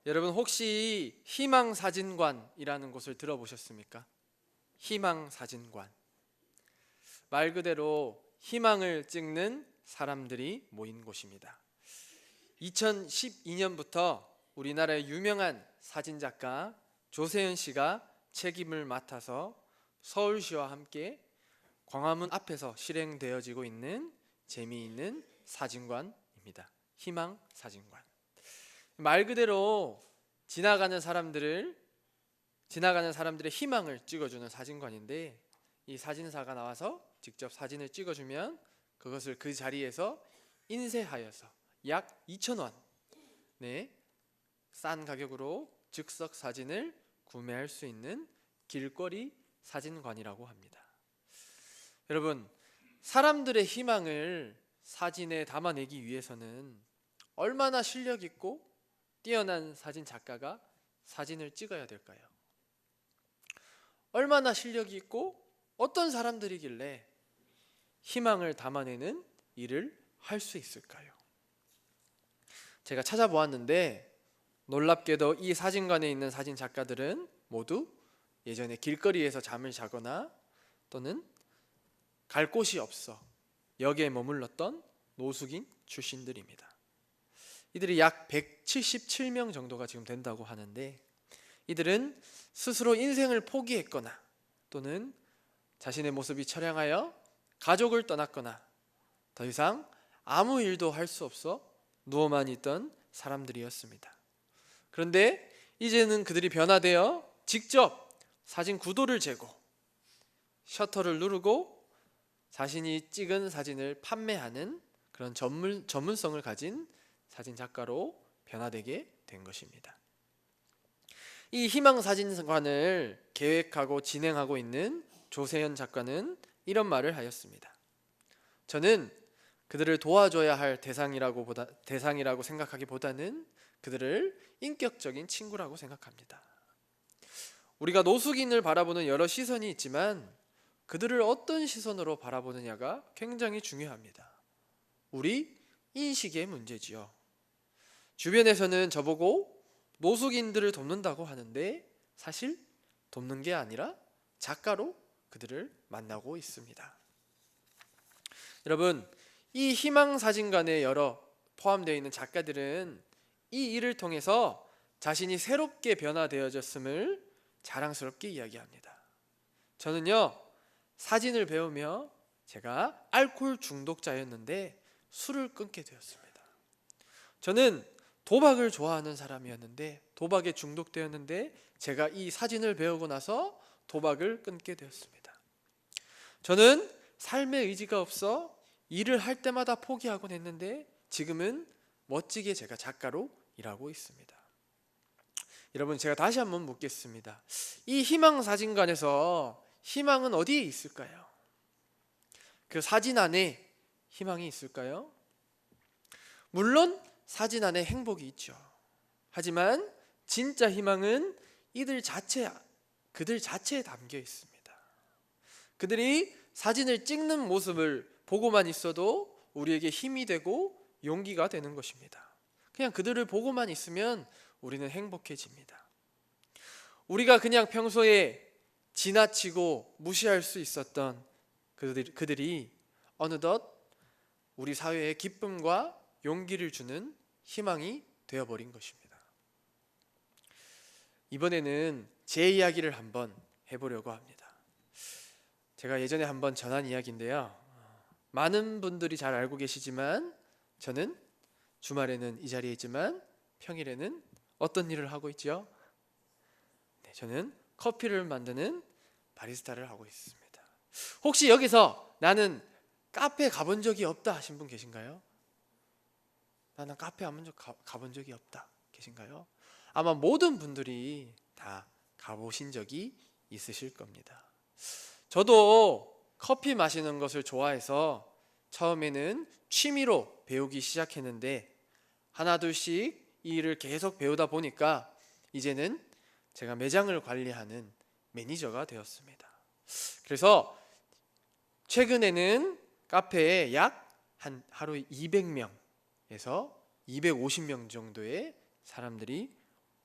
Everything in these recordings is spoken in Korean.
여러분 혹시 희망사진관이라는 곳을 들어보셨습니까? 희망사진관. 말 그대로 희망을 찍는 사람들이 모인 곳입니다. 2012년부터 우리나라의 유명한 사진작가 조세현 씨가 책임을 맡아서 서울시와 함께 광화문 앞에서 실행되어지고 있는 재미있는 사진관입니다. 희망사진관. 말 그대로 지나가는 사람들의 희망을 찍어주는 사진관인데, 이 사진사가 나와서 직접 사진을 찍어주면 그것을 그 자리에서 인쇄하여서 약 2,000원, 싼 가격으로 즉석 사진을 구매할 수 있는 길거리 사진관이라고 합니다. 여러분, 사람들의 희망을 사진에 담아내기 위해서는 얼마나 실력 있고 뛰어난 사진 작가가 사진을 찍어야 될까요? 얼마나 실력이 있고 어떤 사람들이길래 희망을 담아내는 일을 할 수 있을까요? 제가 찾아보았는데 놀랍게도 이 사진관에 있는 사진 작가들은 모두 예전에 길거리에서 잠을 자거나 또는 갈 곳이 없어 역에 머물렀던 노숙인 출신들입니다. 이들이 약 177명 정도가 지금 된다고 하는데, 이들은 스스로 인생을 포기했거나 또는 자신의 모습이 처량하여 가족을 떠났거나 더 이상 아무 일도 할 수 없어 누워만 있던 사람들이었습니다. 그런데 이제는 그들이 변화되어 직접 사진 구도를 재고 셔터를 누르고 자신이 찍은 사진을 판매하는 그런 전문성을 가진 사진 작가로 변화되게 된 것입니다. 이 희망사진관을 계획하고 진행하고 있는 조세현 작가는 이런 말을 하였습니다. 저는 그들을 도와줘야 할 대상이라고 생각하기보다는 그들을 인격적인 친구라고 생각합니다. 우리가 노숙인을 바라보는 여러 시선이 있지만 그들을 어떤 시선으로 바라보느냐가 굉장히 중요합니다. 우리 인식의 문제지요. 주변에서는 저보고 노숙인들을 돕는다고 하는데 사실 돕는 게 아니라 작가로 그들을 만나고 있습니다. 여러분, 이 희망사진관에 여러 포함되어 있는 작가들은 이 일을 통해서 자신이 새롭게 변화되어졌음을 자랑스럽게 이야기합니다. 저는요, 사진을 배우며 제가 알코올 중독자였는데 술을 끊게 되었습니다. 저는 도박을 좋아하는 사람이었는데 도박에 중독되었는데 제가 이 사진을 배우고 나서 도박을 끊게 되었습니다. 저는 삶의 의지가 없어 일을 할 때마다 포기하곤 했는데 지금은 멋지게 제가 작가로 일하고 있습니다. 여러분, 제가 다시 한번 묻겠습니다. 이 희망사진관에서 희망은 어디에 있을까요? 그 사진 안에 희망이 있을까요? 물론 사진 안에 행복이 있죠. 하지만 진짜 희망은 그들 자체에 담겨 있습니다. 그들이 사진을 찍는 모습을 보고만 있어도 우리에게 힘이 되고 용기가 되는 것입니다. 그냥 그들을 보고만 있으면 우리는 행복해집니다. 우리가 그냥 평소에 지나치고 무시할 수 있었던 그들이 어느덧 우리 사회에 기쁨과 용기를 주는 희망이 되어버린 것입니다. 이번에는 제 이야기를 한번 해보려고 합니다. 제가 예전에 한번 전한 이야기인데요, 많은 분들이 잘 알고 계시지만 저는 주말에는 이 자리에 있지만 평일에는 어떤 일을 하고 있죠? 저는 커피를 만드는 바리스타를 하고 있습니다. 혹시 여기서 나는 카페 가본 적이 없다 하신 분 계신가요? 나는 카페 가본 적이 없다 계신가요? 아마 모든 분들이 다 가보신 적이 있으실 겁니다. 저도 커피 마시는 것을 좋아해서 처음에는 취미로 배우기 시작했는데 하나 둘씩 이 일을 계속 배우다 보니까 이제는 제가 매장을 관리하는 매니저가 되었습니다. 그래서 최근에는 카페에 약 한 하루에 200명에서 250명 정도의 사람들이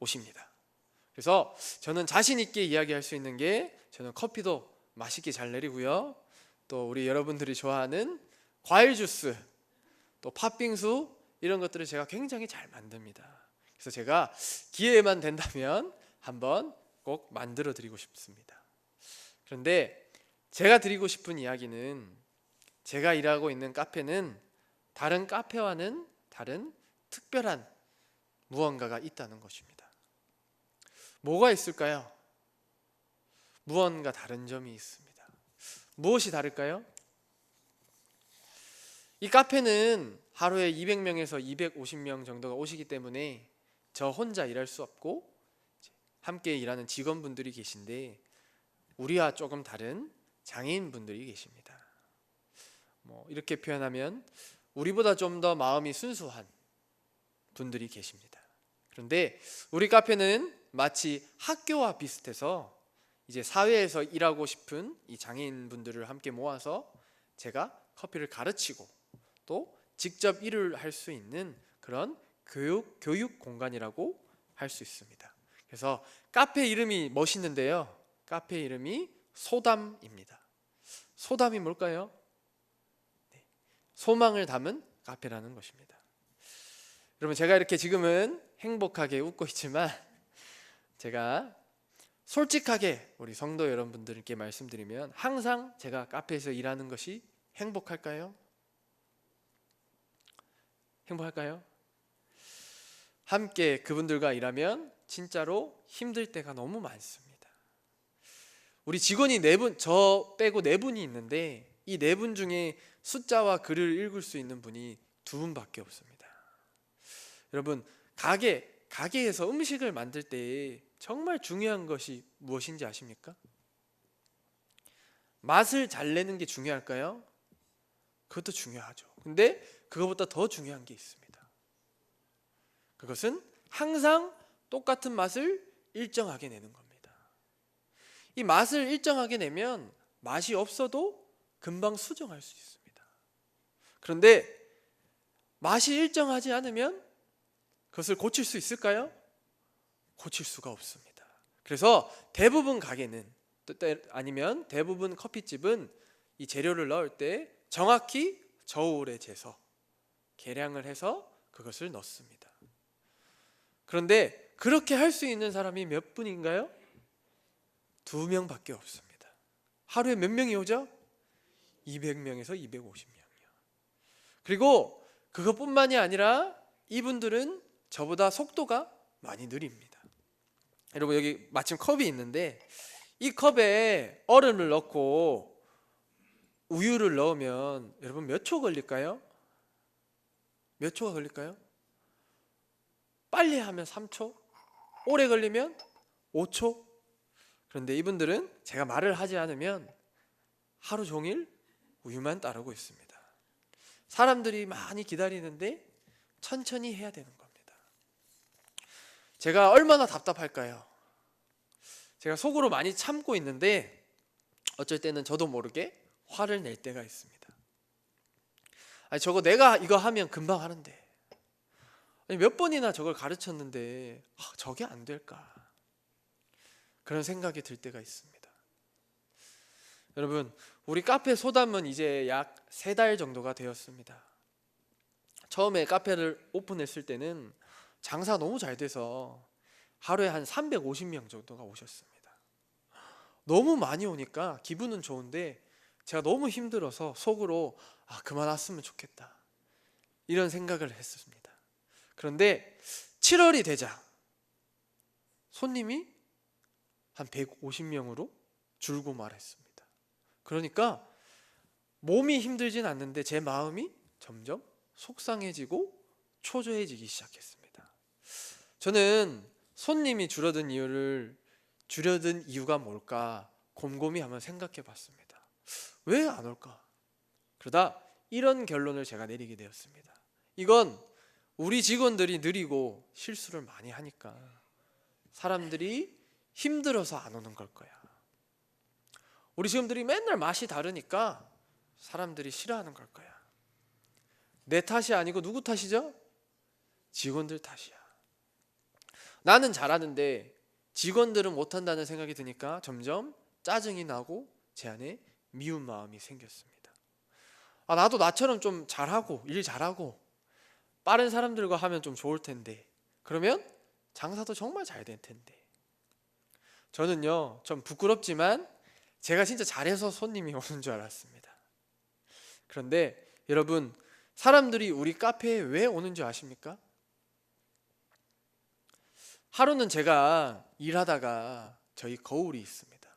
오십니다. 그래서 저는 자신 있게 이야기할 수 있는 게 저는 커피도 맛있게 잘 내리고요. 또 우리 여러분들이 좋아하는 과일 주스, 또 팥빙수 이런 것들을 제가 굉장히 잘 만듭니다. 그래서 제가 기회만 된다면 한번 꼭 만들어 드리고 싶습니다. 그런데 제가 드리고 싶은 이야기는 제가 일하고 있는 카페는 다른 카페와는 다른 특별한 무언가가 있다는 것입니다. 뭐가 있을까요? 무언가 다른 점이 있습니다. 무엇이 다를까요? 이 카페는 하루에 200명에서 250명 정도가 오시기 때문에 저 혼자 일할 수 없고 함께 일하는 직원분들이 계신데 우리와 조금 다른 장애인분들이 계십니다. 이렇게 표현하면 우리보다 좀 더 마음이 순수한 분들이 계십니다. 그런데 우리 카페는 마치 학교와 비슷해서 이제 사회에서 일하고 싶은 이 장애인분들을 함께 모아서 제가 커피를 가르치고 또 직접 일을 할 수 있는 그런 교육 공간이라고 할 수 있습니다. 그래서 카페 이름이 멋있는데요. 카페 이름이 소담입니다. 소담이 뭘까요? 소망을 담은 카페라는 것입니다. 여러분, 제가 이렇게 지금은 행복하게 웃고 있지만 제가 솔직하게 우리 성도 여러분들께 말씀드리면 항상 제가 카페에서 일하는 것이 행복할까요? 행복할까요? 함께 그분들과 일하면 진짜로 힘들 때가 너무 많습니다. 우리 직원이 4분, 저 빼고 4분이 있는데 이 4분 중에 숫자와 글을 읽을 수 있는 분이 2분밖에 없습니다. 여러분, 가게에서 음식을 만들 때 정말 중요한 것이 무엇인지 아십니까? 맛을 잘 내는 게 중요할까요? 그것도 중요하죠. 근데 그것보다 더 중요한 게 있습니다. 그것은 항상 똑같은 맛을 일정하게 내는 겁니다. 이 맛을 일정하게 내면 맛이 없어도 금방 수정할 수 있습니다. 그런데 맛이 일정하지 않으면 그것을 고칠 수 있을까요? 고칠 수가 없습니다. 그래서 대부분 가게는 아니면 대부분 커피집은 이 재료를 넣을 때 정확히 저울에 재서 계량을 해서 그것을 넣습니다. 그런데 그렇게 할 수 있는 사람이 몇 분인가요? 2명밖에 없습니다. 하루에 몇 명이 오죠? 200명에서 250명이요. 그리고 그것뿐만이 아니라 이분들은 저보다 속도가 많이 느립니다. 여러분, 여기 마침 컵이 있는데 이 컵에 얼음을 넣고 우유를 넣으면 여러분 몇 초 걸릴까요? 몇 초가 걸릴까요? 빨리 하면 3초, 오래 걸리면 5초. 그런데 이분들은 제가 말을 하지 않으면 하루 종일 우유만 따르고 있습니다. 사람들이 많이 기다리는데 천천히 해야 되는 겁니다. 제가 얼마나 답답할까요? 제가 속으로 많이 참고 있는데 어쩔 때는 저도 모르게 화를 낼 때가 있습니다. 아니, 저거 내가 이거 하면 금방 하는데, 아니, 몇 번이나 저걸 가르쳤는데 저게 안 될까? 그런 생각이 들 때가 있습니다. 여러분, 우리 카페 소담은 이제 약 3달 정도가 되었습니다. 처음에 카페를 오픈했을 때는 장사 너무 잘 돼서 하루에 한 350명 정도가 오셨습니다. 너무 많이 오니까 기분은 좋은데 제가 너무 힘들어서 속으로 그만 왔으면 좋겠다, 이런 생각을 했습니다. 그런데 7월이 되자 손님이 한 150명으로 줄고 말했습니다. 그러니까 몸이 힘들진 않는데 제 마음이 점점 속상해지고 초조해지기 시작했습니다. 저는 손님이 줄어든 이유가 뭘까 곰곰이 한번 생각해 봤습니다. 왜 안 올까? 그러다 이런 결론을 제가 내리게 되었습니다. 이건 우리 직원들이 느리고 실수를 많이 하니까 사람들이 힘들어서 안 오는 걸 거야. 우리 직원들이 맨날 맛이 다르니까 사람들이 싫어하는 걸 거야. 내 탓이 아니고 누구 탓이죠? 직원들 탓이야. 나는 잘하는데 직원들은 못한다는 생각이 드니까 점점 짜증이 나고 제 안에 미운 마음이 생겼습니다. 나도 나처럼 좀 잘하고 일 잘하고 빠른 사람들과 하면 좀 좋을 텐데, 그러면 장사도 정말 잘 될 텐데. 저는요, 좀 부끄럽지만 제가 진짜 잘해서 손님이 오는 줄 알았습니다. 그런데 여러분, 사람들이 우리 카페에 왜 오는 줄 아십니까? 하루는 제가 일하다가 저희 거울이 있습니다.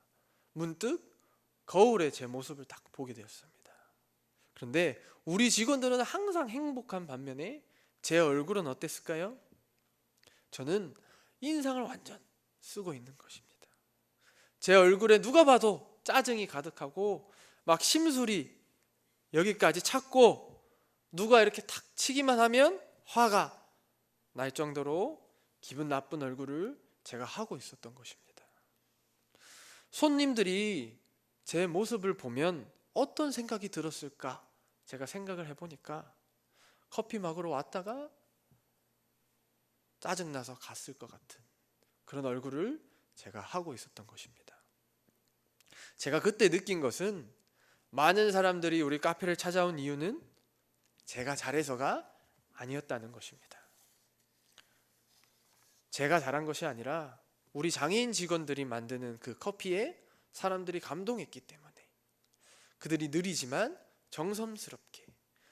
문득 거울에 제 모습을 딱 보게 되었습니다. 그런데 우리 직원들은 항상 행복한 반면에 제 얼굴은 어땠을까요? 저는 인상을 완전 쓰고 있는 것입니다. 제 얼굴에 누가 봐도 짜증이 가득하고 막 심술이 여기까지 찼고, 누가 이렇게 탁 치기만 하면 화가 날 정도로 기분 나쁜 얼굴을 제가 하고 있었던 것입니다. 손님들이 제 모습을 보면 어떤 생각이 들었을까? 제가 생각을 해보니까 커피 먹으러 왔다가 짜증나서 갔을 것 같은 그런 얼굴을 제가 하고 있었던 것입니다. 제가 그때 느낀 것은, 많은 사람들이 우리 카페를 찾아온 이유는 제가 잘해서가 아니었다는 것입니다. 제가 잘한 것이 아니라 우리 장애인 직원들이 만드는 그 커피에 사람들이 감동했기 때문에, 그들이 느리지만 정성스럽게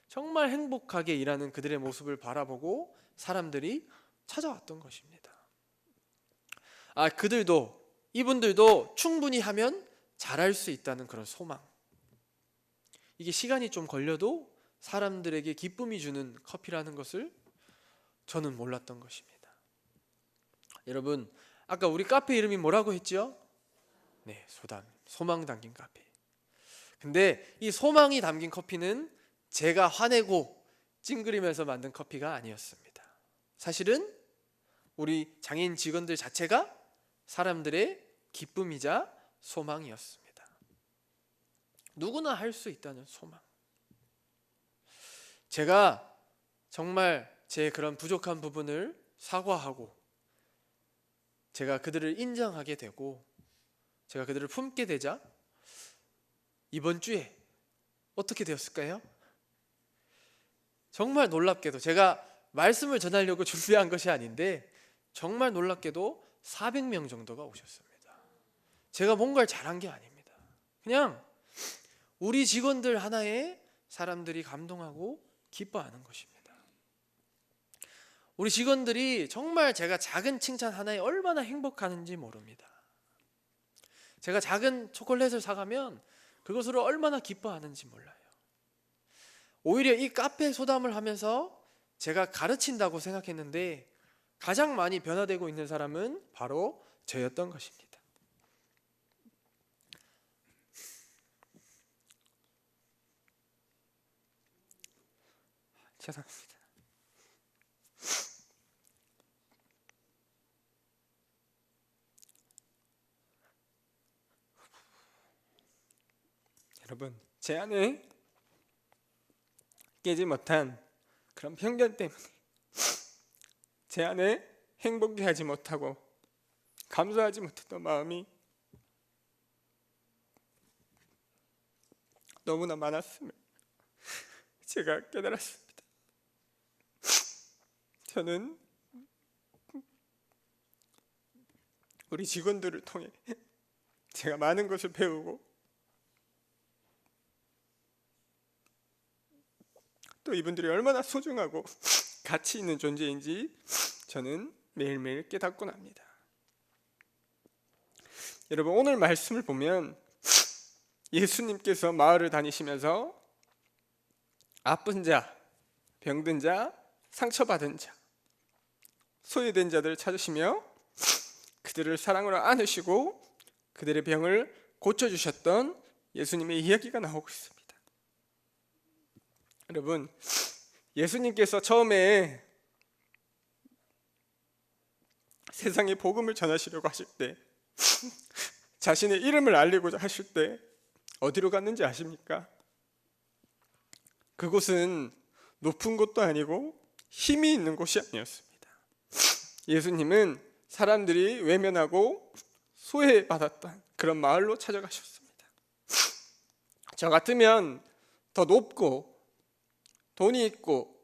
정말 행복하게 일하는 그들의 모습을 바라보고 사람들이 찾아왔던 것입니다. 이분들도 충분히 하면 잘할 수 있다는 그런 소망. 이게 시간이 좀 걸려도 사람들에게 기쁨이 주는 커피라는 것을 저는 몰랐던 것입니다. 여러분, 아까 우리 카페 이름이 뭐라고 했죠? 네, 소망 담긴 카페. 근데 이 소망이 담긴 커피는 제가 화내고 찡그리면서 만든 커피가 아니었습니다. 사실은 우리 장애인 직원들 자체가 사람들의 기쁨이자 소망이었습니다. 누구나 할 수 있다는 소망. 제가 정말 제 그런 부족한 부분을 사과하고 제가 그들을 인정하게 되고 제가 그들을 품게 되자 이번 주에 어떻게 되었을까요? 정말 놀랍게도, 제가 말씀을 전하려고 준비한 것이 아닌데 정말 놀랍게도 400명 정도가 오셨습니다. 제가 뭔가를 잘한 게 아닙니다. 그냥 우리 직원들 하나에 사람들이 감동하고 기뻐하는 것입니다. 우리 직원들이 정말 제가 작은 칭찬 하나에 얼마나 행복하는지 모릅니다. 제가 작은 초콜릿을 사가면 그것으로 얼마나 기뻐하는지 몰라요. 오히려 이 카페 소담을 하면서 제가 가르친다고 생각했는데 가장 많이 변화되고 있는 사람은 바로 저였던 것입니다. 죄송합니다. 여러분, 제 안에 깨지 못한 그런 편견 때문에 제 안에 행복해 하지 못하고 감사하지 못했던 마음이 너무나 많았음을 제가 깨달았습니다. 저는 우리 직원들을 통해 제가 많은 것을 배우고 또 이분들이 얼마나 소중하고 가치 있는 존재인지 저는 매일매일 깨닫곤 합니다. 여러분, 오늘 말씀을 보면 예수님께서 마을을 다니시면서 아픈 자, 병든 자, 상처받은 자, 소외된 자들을 찾으시며 그들을 사랑으로 안으시고 그들의 병을 고쳐주셨던 예수님의 이야기가 나오고 있습니다. 여러분, 예수님께서 처음에 세상에 복음을 전하시려고 하실 때, 자신의 이름을 알리고자 하실 때 어디로 갔는지 아십니까? 그곳은 높은 곳도 아니고 힘이 있는 곳이 아니었습니다. 예수님은 사람들이 외면하고 소외받았던 그런 마을로 찾아가셨습니다. 저 같으면 더 높고 돈이 있고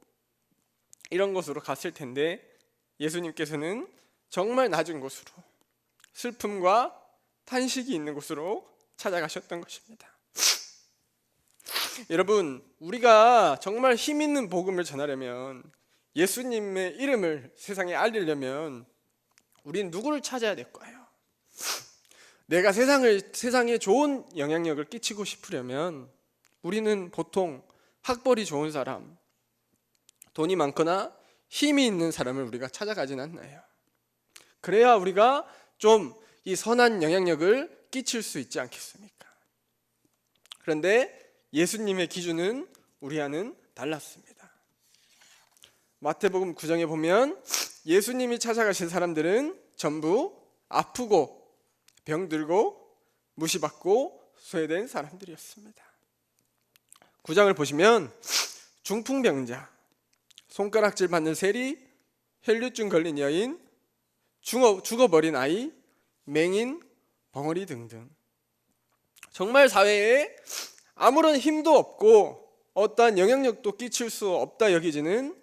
이런 곳으로 갔을 텐데 예수님께서는 정말 낮은 곳으로, 슬픔과 탄식이 있는 곳으로 찾아가셨던 것입니다. 여러분, 우리가 정말 힘 있는 복음을 전하려면, 예수님의 이름을 세상에 알리려면 우리는 누구를 찾아야 될까요? 내가 세상에 좋은 영향력을 끼치고 싶으려면 우리는 보통 학벌이 좋은 사람, 돈이 많거나 힘이 있는 사람을 우리가 찾아가진 않나요? 그래야 우리가 좀 이 선한 영향력을 끼칠 수 있지 않겠습니까? 그런데 예수님의 기준은 우리와는 달랐습니다. 마태복음 9장에 보면 예수님이 찾아가신 사람들은 전부 아프고 병들고 무시받고 소외된 사람들이었습니다. 9장을 보시면 중풍병자, 손가락질 받는 세리, 혈류증 걸린 여인, 죽어버린 아이, 맹인, 벙어리 등등, 정말 사회에 아무런 힘도 없고 어떠한 영향력도 끼칠 수 없다 여기지는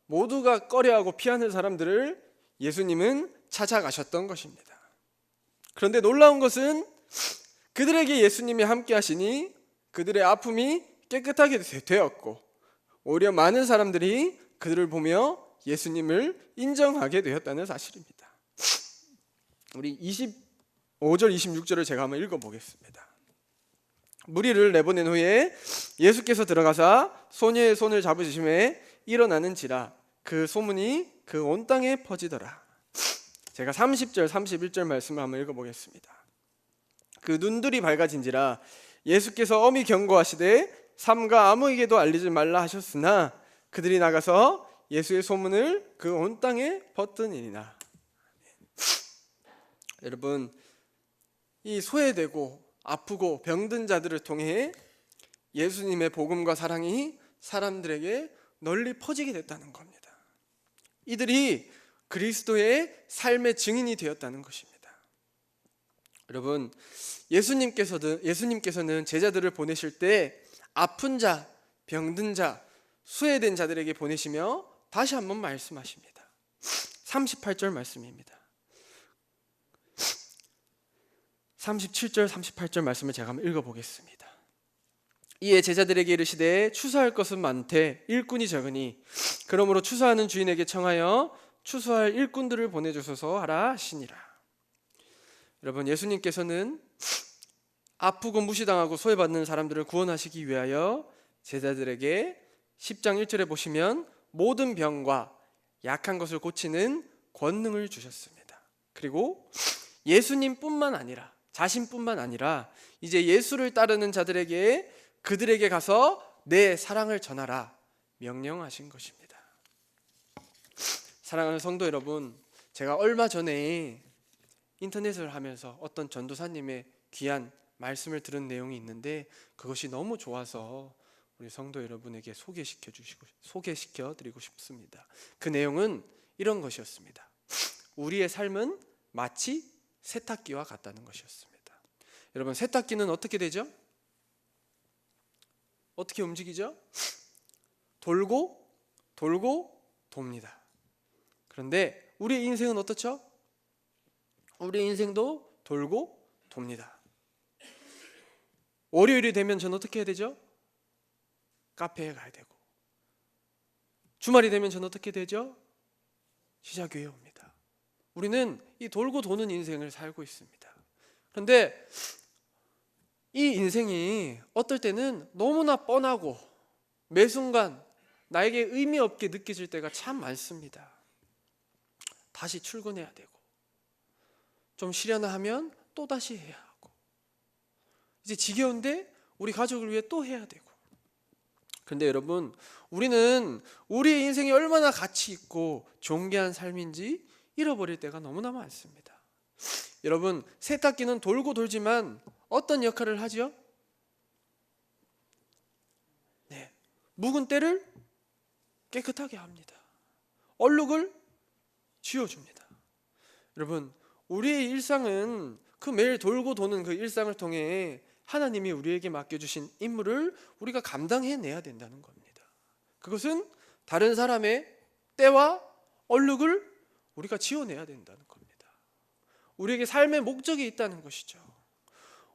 모두가 꺼려하고 피하는 사람들을 예수님은 찾아가셨던 것입니다. 그런데 놀라운 것은 그들에게 예수님이 함께 하시니 그들의 아픔이 깨끗하게 되었고 오히려 많은 사람들이 그들을 보며 예수님을 인정하게 되었다는 사실입니다. 우리 25절 26절을 제가 한번 읽어보겠습니다. 무리를 내보낸 후에 예수께서 들어가사 소녀의 손을 잡으시매 일어나는지라 그 소문이 그 온 땅에 퍼지더라. 제가 30절 31절 말씀을 한번 읽어보겠습니다. 그 눈들이 밝아진지라 예수께서 엄히 경고하시되 삼가 아무에게도 알리지 말라 하셨으나 그들이 나가서 예수의 소문을 그 온 땅에 퍼뜨리니라. 여러분, 이 소외되고 아프고 병든 자들을 통해 예수님의 복음과 사랑이 사람들에게 널리 퍼지게 됐다는 겁니다. 이들이 그리스도의 삶의 증인이 되었다는 것입니다. 여러분, 예수님께서는 제자들을 보내실 때 아픈 자, 병든 자, 소외된 자들에게 보내시며 다시 한번 말씀하십니다. 38절 말씀입니다. 37절 38절 말씀을 제가 한번 읽어보겠습니다. 이에 제자들에게 이르시되 추수할 것은 많되 일꾼이 적으니 그러므로 추수하는 주인에게 청하여 추수할 일꾼들을 보내주소서 하라 하시니라. 여러분, 예수님께서는 아프고 무시당하고 소외받는 사람들을 구원하시기 위하여 제자들에게 10장 1절에 보시면 모든 병과 약한 것을 고치는 권능을 주셨습니다. 그리고 예수님뿐만 아니라 자신뿐만 아니라 이제 예수를 따르는 자들에게 그들에게 가서 내 사랑을 전하라 명령하신 것입니다. 사랑하는 성도 여러분, 제가 얼마 전에 인터넷을 하면서 어떤 전도사님의 귀한 말씀을 들은 내용이 있는데 그것이 너무 좋아서 우리 성도 여러분에게 소개시켜 드리고 싶습니다. 그 내용은 이런 것이었습니다. 우리의 삶은 마치 세탁기와 같다는 것이었습니다. 여러분, 세탁기는 어떻게 되죠? 어떻게 움직이죠? 돌고 돕니다. 그런데 우리의 인생은 어떻죠? 우리의 인생도 돌고 돕니다. 월요일이 되면 저는 어떻게 해야 되죠? 카페에 가야 되고, 주말이 되면 저는 어떻게 되죠? 시자교회에 옵니다. 우리는 이 돌고 도는 인생을 살고 있습니다. 그런데 이 인생이 어떨 때는 너무나 뻔하고 매 순간 나에게 의미 없게 느껴질 때가 참 많습니다. 다시 출근해야 되고, 좀 쉬려나 하면 또 다시 해야 하고, 이제 지겨운데 우리 가족을 위해 또 해야 되고. 그런데 여러분, 우리는 우리의 인생이 얼마나 가치 있고 존귀한 삶인지 잃어버릴 때가 너무나 많습니다. 여러분, 세탁기는 돌고 돌지만 어떤 역할을 하죠? 네, 묵은 때를 깨끗하게 합니다. 얼룩을 지워줍니다. 여러분, 우리의 일상은 그 매일 돌고 도는 그 일상을 통해 하나님이 우리에게 맡겨주신 임무를 우리가 감당해내야 된다는 겁니다. 그것은 다른 사람의 때와 얼룩을 우리가 지워내야 된다는 겁니다. 우리에게 삶의 목적이 있다는 것이죠.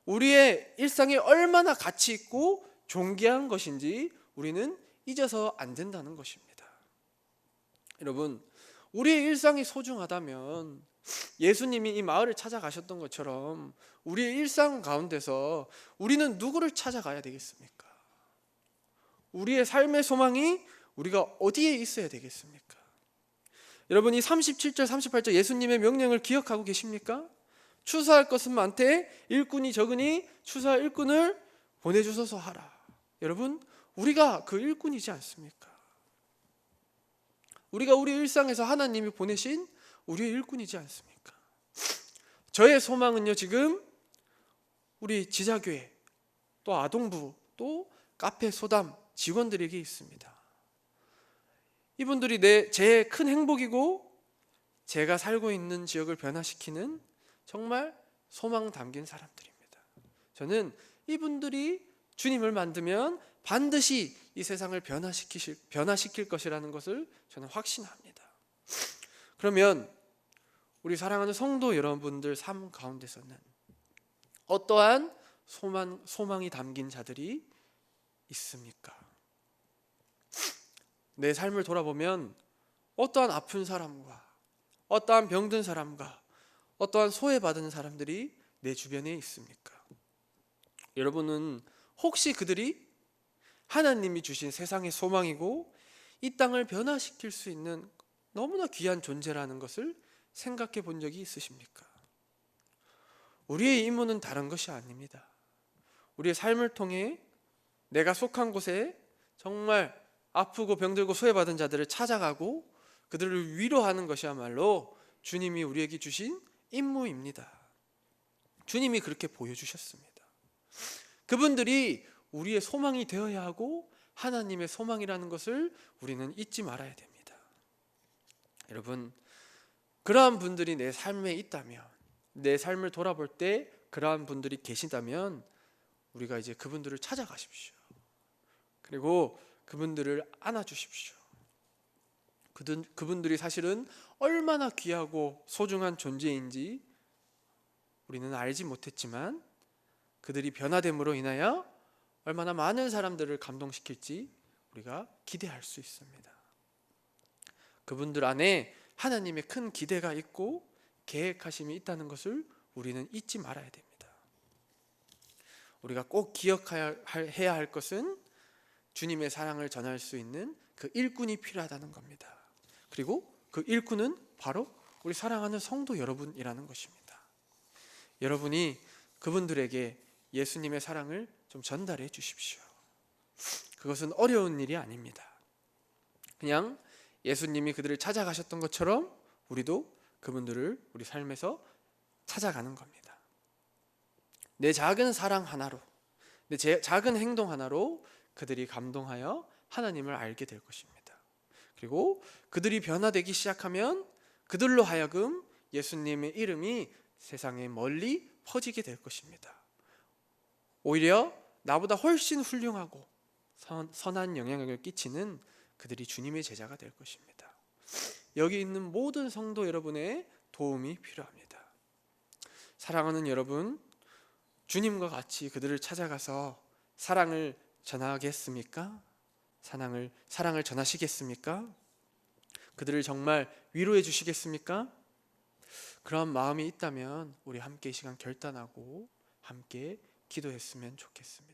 우리의 일상이 얼마나 가치 있고 존귀한 것인지 우리는 잊어서 안 된다는 것입니다. 여러분, 우리의 일상이 소중하다면 예수님이 이 마을을 찾아가셨던 것처럼 우리의 일상 가운데서 우리는 누구를 찾아가야 되겠습니까? 우리의 삶의 소망이 우리가 어디에 있어야 되겠습니까? 여러분, 이 37절 38절 예수님의 명령을 기억하고 계십니까? 추수할 것은 많되 일꾼이 적으니 추수할 일꾼을 보내주소서 하라. 여러분, 우리가 그 일꾼이지 않습니까? 우리가 우리 일상에서 하나님이 보내신 우리의 일꾼이지 않습니까? 저의 소망은요, 지금 우리 지자교회, 또 아동부, 또 카페 소담 직원들에게 있습니다. 이분들이 제 큰 행복이고 제가 살고 있는 지역을 변화시키는 정말 소망 담긴 사람들입니다. 저는 이분들이 주님을 만들면 반드시 이 세상을 변화시킬 것이라는 것을 저는 확신합니다. 그러면 우리 사랑하는 성도 여러분들 삶 가운데서는 어떠한 소망이 담긴 자들이 있습니까? 내 삶을 돌아보면 어떠한 아픈 사람과 어떠한 병든 사람과 어떠한 소외받은 사람들이 내 주변에 있습니까? 여러분은 혹시 그들이 하나님이 주신 세상의 소망이고 이 땅을 변화시킬 수 있는 너무나 귀한 존재라는 것을 생각해 본 적이 있으십니까? 우리의 임무는 다른 것이 아닙니다. 우리의 삶을 통해 내가 속한 곳에 정말 아프고 병들고 소외받은 자들을 찾아가고 그들을 위로하는 것이야말로 주님이 우리에게 주신 임무입니다. 주님이 그렇게 보여주셨습니다. 그분들이 우리의 소망이 되어야 하고 하나님의 소망이라는 것을 우리는 잊지 말아야 됩니다. 여러분, 그러한 분들이 내 삶에 있다면, 내 삶을 돌아볼 때 그러한 분들이 계신다면 우리가 이제 그분들을 찾아가십시오. 그리고 그분들을 안아주십시오. 그분들이 사실은 얼마나 귀하고 소중한 존재인지 우리는 알지 못했지만 그들이 변화됨으로 인하여 얼마나 많은 사람들을 감동시킬지 우리가 기대할 수 있습니다. 그분들 안에 하나님의 큰 기대가 있고 계획하심이 있다는 것을 우리는 잊지 말아야 됩니다. 우리가 꼭 기억해야 할 것은 주님의 사랑을 전할 수 있는 그 일꾼이 필요하다는 겁니다. 그리고 그 일꾼은 바로 우리 사랑하는 성도 여러분이라는 것입니다. 여러분이 그분들에게 예수님의 사랑을 좀 전달해 주십시오. 그것은 어려운 일이 아닙니다. 그냥 예수님이 그들을 찾아가셨던 것처럼 우리도 그분들을 우리 삶에서 찾아가는 겁니다. 내 작은 사랑 하나로, 내 작은 행동 하나로 그들이 감동하여 하나님을 알게 될 것입니다. 그리고 그들이 변화되기 시작하면 그들로 하여금 예수님의 이름이 세상에 멀리 퍼지게 될 것입니다. 오히려 나보다 훨씬 훌륭하고 선한 영향력을 끼치는 그들이 주님의 제자가 될 것입니다. 여기 있는 모든 성도 여러분의 도움이 필요합니다. 사랑하는 여러분, 주님과 같이 그들을 찾아가서 사랑을 전하겠습니까? 사랑을 전하시겠습니까? 그들을 정말 위로해 주시겠습니까? 그런 마음이 있다면 우리 함께 이 시간 결단하고 함께 기도했으면 좋겠습니다.